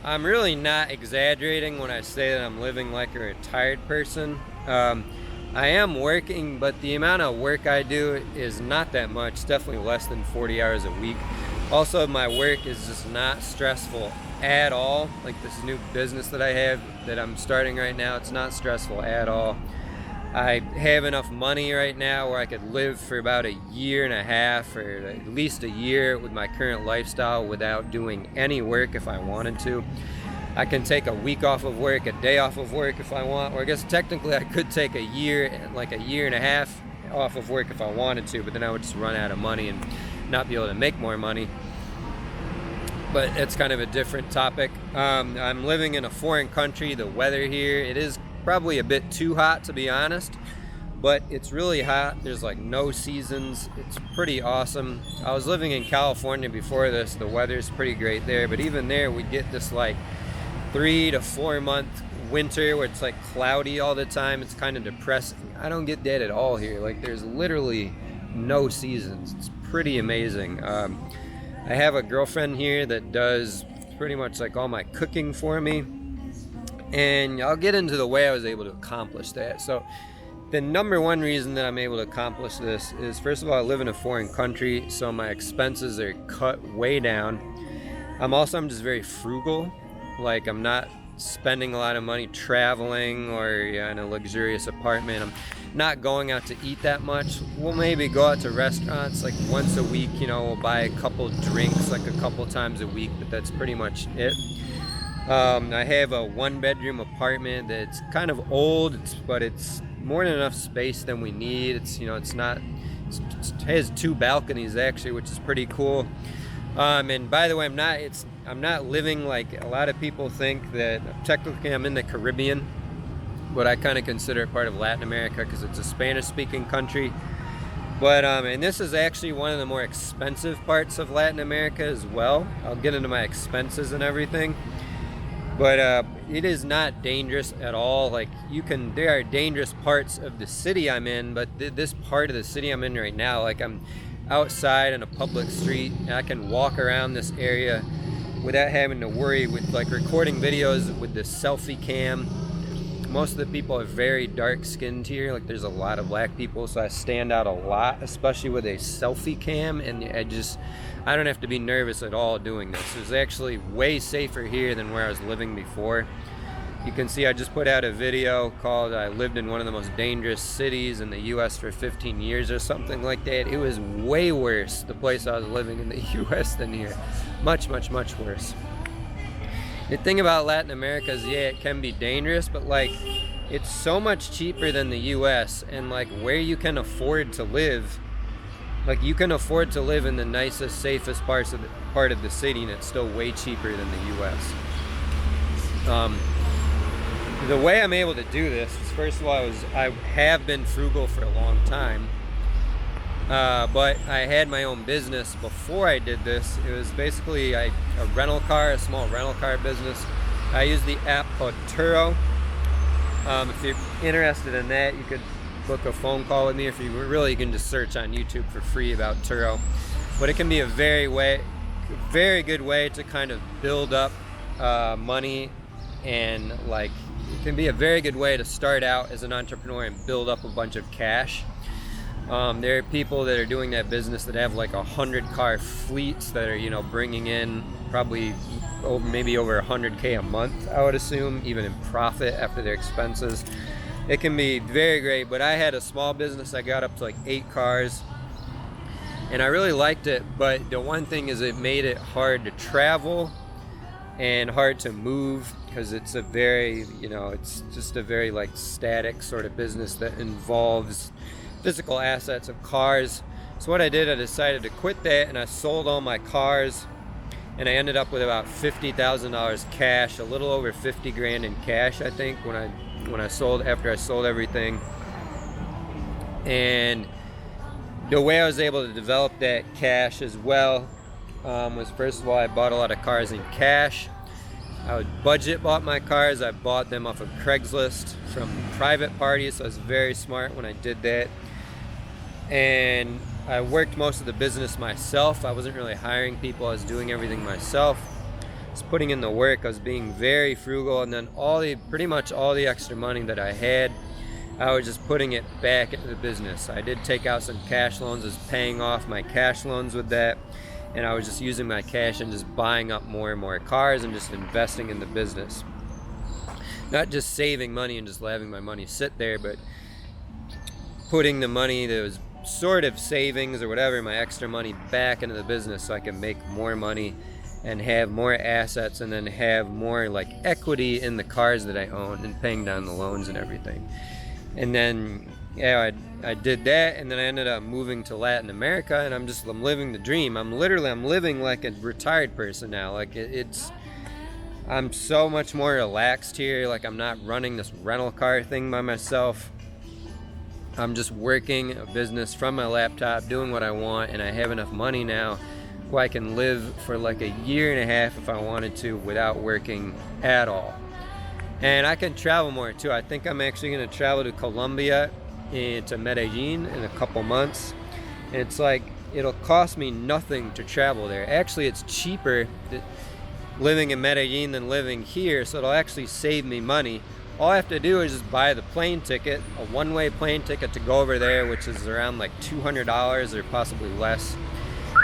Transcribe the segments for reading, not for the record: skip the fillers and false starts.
I'm really not exaggerating when I say that I'm living like a retired person. Um, I am working, but the amount of work I do is not that much, definitely less than 40 hours a week. Also, my work is just not stressful at all. Like this new business that I have that I'm starting right now, it's not stressful at all. I have enough money right now where I could live for about a year and a half or at least a year with my current lifestyle without doing any work if I wanted to. I can take a week off of work, a day off of work if I want, or I guess technically I could take a year, like a year and a half off of work if I wanted to, but then I would just run out of money and not be able to make more money. But it's kind of a different topic. I'm living in a foreign country. The weather here, it is probably a bit too hot to be honest, but it's really hot. There's like no seasons. It's pretty awesome. I was living in California before this. The weather's pretty great there, but even there we get this like 3 to 4 month winter where it's like cloudy all the time. It's kind of depressing. I don't get that at all here. Like there's literally no seasons. It's pretty amazing. I have a girlfriend here that does pretty much like all my cooking for me, and I'll get into the way I was able to accomplish that. So the number one reason that I'm able to accomplish this is, first of all, I live in a foreign country, so my expenses are cut way down. I'm just very frugal. Like I'm not spending a lot of money traveling or in a luxurious apartment. I'm not going out to eat that much. We'll maybe go out to restaurants like once a week, we'll buy a couple drinks like a couple times a week, but that's pretty much it. I have a 1 bedroom apartment that's kind of old, but it's more than enough space than we need. It has 2 balconies actually, which is pretty cool. And by the way, I'm not living like a lot of people think that. Technically I'm in the Caribbean, but I kind of consider it part of Latin America because it's a Spanish-speaking country. But and this is actually one of the more expensive parts of Latin America as well. I'll get into my expenses and everything. But it is not dangerous at all. Like there are dangerous parts of the city I'm in, but this part of the city I'm in right now, like I'm outside on a public street and I can walk around this area without having to worry with like recording videos with the selfie cam. Most of the people are very dark skinned here. Like there's a lot of black people, so I stand out a lot, especially with a selfie cam, and I don't have to be nervous at all doing this. It's actually way safer here than where I was living before. You can see I just put out a video called I lived in one of the most dangerous cities in the US for 15 years or something like that. It was way worse, the place I was living in the US than here. Much, much, much worse. The thing about Latin America is, yeah, it can be dangerous, but like it's so much cheaper than the US, and like where you can afford to live, like you can afford to live in the nicest, safest part of the city, and it's still way cheaper than the US. The way I'm able to do this is, first of all, I have been frugal for a long time. But I had my own business before I did this. It was basically a small rental car business. I use the app called Turo. If you're interested in that, you could book a phone call with me. If you really, you can just search on YouTube for free about Turo. But it can be a very good way to kind of build up money, and like it can be a very good way to start out as an entrepreneur and build up a bunch of cash. There are people that are doing that business that have like 100-car fleets that are, bringing in probably maybe over 100K a month, I would assume, even in profit after their expenses. It can be very great, but I had a small business. I got up to like 8 cars, and I really liked it, but the one thing is it made it hard to travel and hard to move, because it's it's just a very like static sort of business that involves physical assets of cars. So what I did, I decided to quit that, and I sold all my cars, and I ended up with about $50,000 cash, a little over 50 grand in cash, I think, after I sold everything. And the way I was able to develop that cash as well was, first of all, I bought a lot of cars in cash. I would bought my cars. I bought them off of Craigslist from private parties, so I was very smart when I did that. And I worked most of the business myself. I wasn't really hiring people. I was doing everything myself. was putting in the work. I was being very frugal, and then pretty much all the extra money that I had, I was just putting it back into the business. I did take out some cash loans, was paying off my cash loans with that, and I was just using my cash and just buying up more and more cars and just investing in the business. Not just saving money and just having my money sit there, but putting the money that was sort of savings or whatever, my extra money, back into the business so I can make more money and have more assets, and then have more like equity in the cars that I own and paying down the loans and everything. And then I did that, and then I ended up moving to Latin America, and I'm living the dream. I'm living like a retired person now. Like I'm so much more relaxed here. Like I'm not running this rental car thing by myself. I'm just working a business from my laptop, doing what I want, and I have enough money now where I can live for like a year and a half if I wanted to without working at all. And I can travel more too. I think I'm actually going to travel to Colombia and to Medellin in a couple months. And it's like, it'll cost me nothing to travel there. Actually, it's cheaper living in Medellin than living here, so it'll actually save me money. All I have to do is just buy the plane ticket, a one-way plane ticket to go over there, which is around like $200 or possibly less.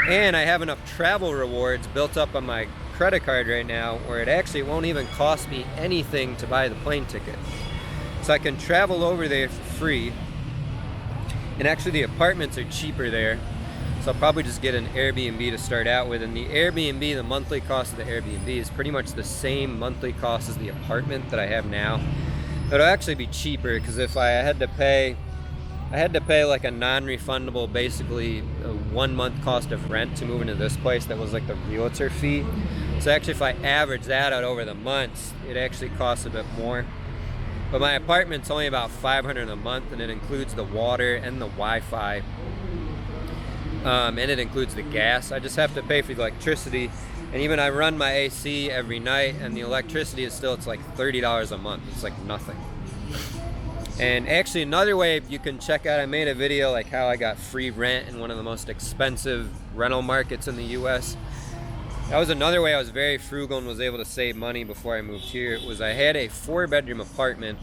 And I have enough travel rewards built up on my credit card right now where it actually won't even cost me anything to buy the plane ticket. So I can travel over there for free. And actually the apartments are cheaper there. So I'll probably just get an Airbnb to start out with. And the Airbnb, the monthly cost of the Airbnb is pretty much the same monthly cost as the apartment that I have now. It'll actually be cheaper because if I had to pay like a non-refundable, basically a 1 month cost of rent to move into this place that was like the realtor fee. So actually if I average that out over the months, it actually costs a bit more. But my apartment's only about $500 a month, and it includes the water and the Wi-Fi. And it includes the gas. I just have to pay for the electricity. And even I run my AC every night, and the electricity is still, it's like $30 a month. It's like nothing. And actually another way you can check out, I made a video like how I got free rent in one of the most expensive rental markets in the US. That was another way I was very frugal and was able to save money before I moved here. It was I had a 4-bedroom apartment,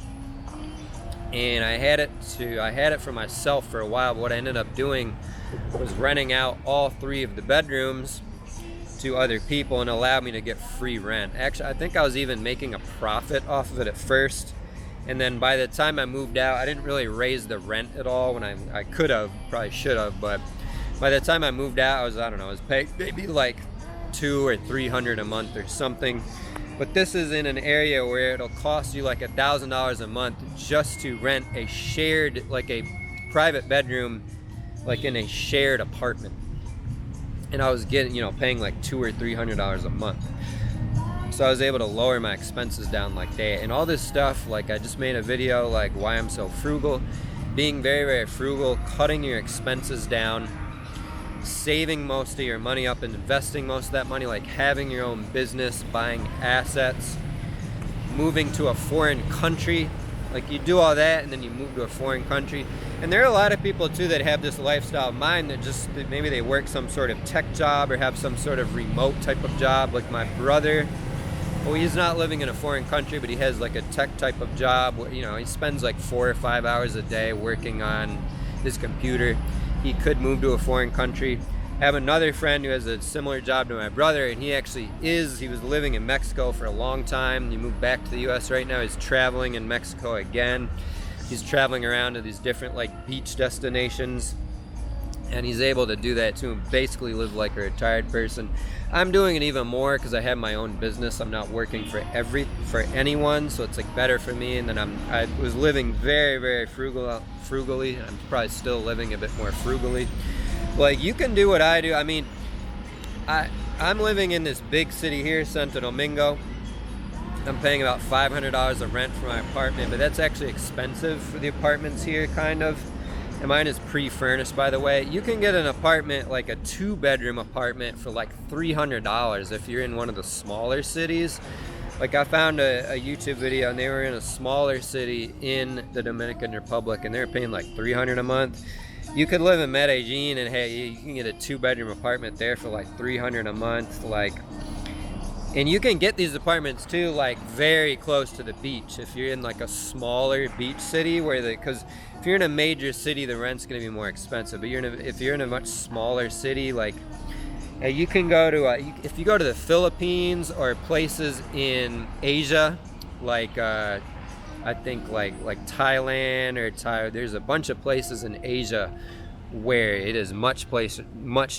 and I had it for myself for a while. But what I ended up doing was renting out all 3 of the bedrooms to other people, and allowed me to get free rent. Actually, I think I was even making a profit off of it at first. And then by the time I moved out, I didn't really raise the rent at all when I could have, probably should have, but by the time I moved out, I was paying maybe like $200 or $300 a month or something. But this is in an area where it'll cost you like $1,000 a month just to rent a shared, like a private bedroom, like in a shared apartment. And I was getting, paying like $200 or $300 a month. So I was able to lower my expenses down like that. And all this stuff, like I just made a video like why I'm so frugal. Being very, very frugal, cutting your expenses down, saving most of your money up and investing most of that money, like having your own business, buying assets, moving to a foreign country. Like you do all that and then you move to a foreign country. And there are a lot of people too that have this lifestyle of mine that just, maybe they work some sort of tech job or have some sort of remote type of job. Like my brother, well, he's not living in a foreign country, but he has like a tech type of job where, he spends like 4 or 5 hours a day working on his computer. He could move to a foreign country. I have another friend who has a similar job to my brother, and he was living in Mexico for a long time. He moved back to the US right now. He's traveling in Mexico again. He's traveling around to these different like beach destinations, and he's able to do that too, and basically live like a retired person. I'm doing it even more because I have my own business. I'm not working for anyone, so it's like better for me. And then I was living very, very frugally, and I'm probably still living a bit more frugally. Like you can do what I do. I mean, I'm living in this big city here, Santo Domingo. I'm paying about $500 of rent for my apartment, but that's actually expensive for the apartments here, kind of. And mine is pre-furnished, by the way. You can get an apartment, like a 2-bedroom apartment, for like $300 if you're in one of the smaller cities. Like I found a YouTube video, and they were in a smaller city in the Dominican Republic, and they were paying like $300 a month. You could live in Medellin, and hey, you can get a 2-bedroom apartment there for like $300 a month. Like And you can get these apartments too, like very close to the beach. If you're in like a smaller beach city, because if you're in a major city, the rent's going to be more expensive. But if you're in a much smaller city, like you can go to if you go to the Philippines or places in Asia, like I think like Thailand or there's a bunch of places in Asia where it is much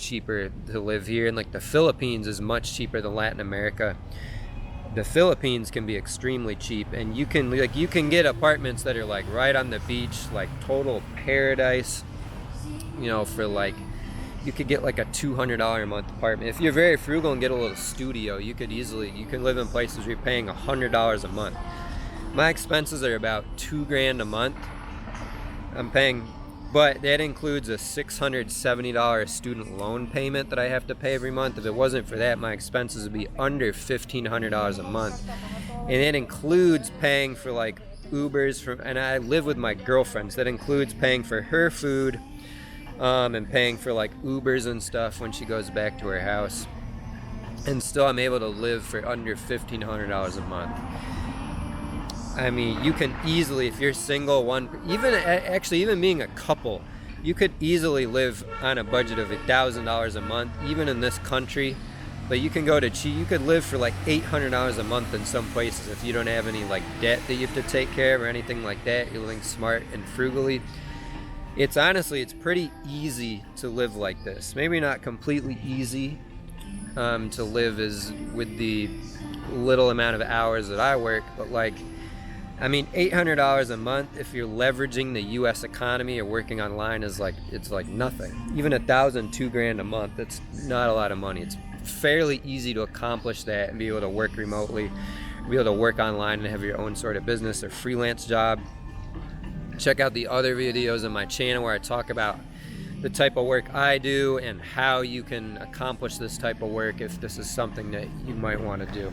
cheaper to live here, and like the Philippines is much cheaper than Latin America. The Philippines can be extremely cheap, and you can get apartments that are like right on the beach, like total paradise, for like you could get like a $200 a month apartment. If you're very frugal and get a little studio, you can live in places where you're paying $100 a month. My expenses are about $2,000 a month I'm paying, but that includes a $670 student loan payment that I have to pay every month. If it wasn't for that, my expenses would be under $1,500 a month. And it includes paying for like Ubers and I live with my girlfriend, so that includes paying for her food, and paying for like Ubers and stuff when she goes back to her house. And still I'm able to live for under $1,500 a month. I mean, you can easily, if you're single, even being a couple, you could easily live on a budget of $1,000 a month, even in this country. But you could live for like $800 a month in some places if you don't have any like debt that you have to take care of or anything like that. You're living smart and frugally. It's pretty easy to live like this. Maybe not completely easy to live as with the little amount of hours that I work, but like, I mean, $800 a month, if you're leveraging the U.S. economy or working online, it's like nothing. Even $2,000 a month, that's not a lot of money. It's fairly easy to accomplish that and be able to work remotely, be able to work online and have your own sort of business or freelance job. Check out the other videos on my channel where I talk about the type of work I do and how you can accomplish this type of work if this is something that you might want to do.